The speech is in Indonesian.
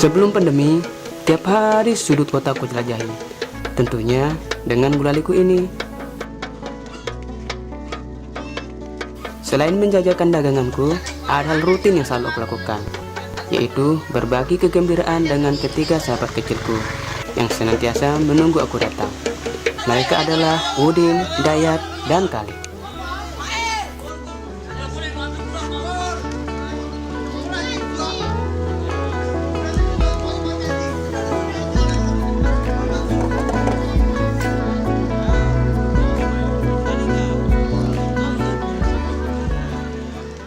Sebelum pandemi, tiap hari sudut kota aku jelajahi. Tentunya dengan gulaliku ini. Selain menjajakan daganganku, ada hal rutin yang selalu aku lakukan, yaitu berbagi kegembiraan dengan ketiga sahabat kecilku yang senantiasa menunggu aku datang. Mereka adalah Udin, Dayat, dan Khalid.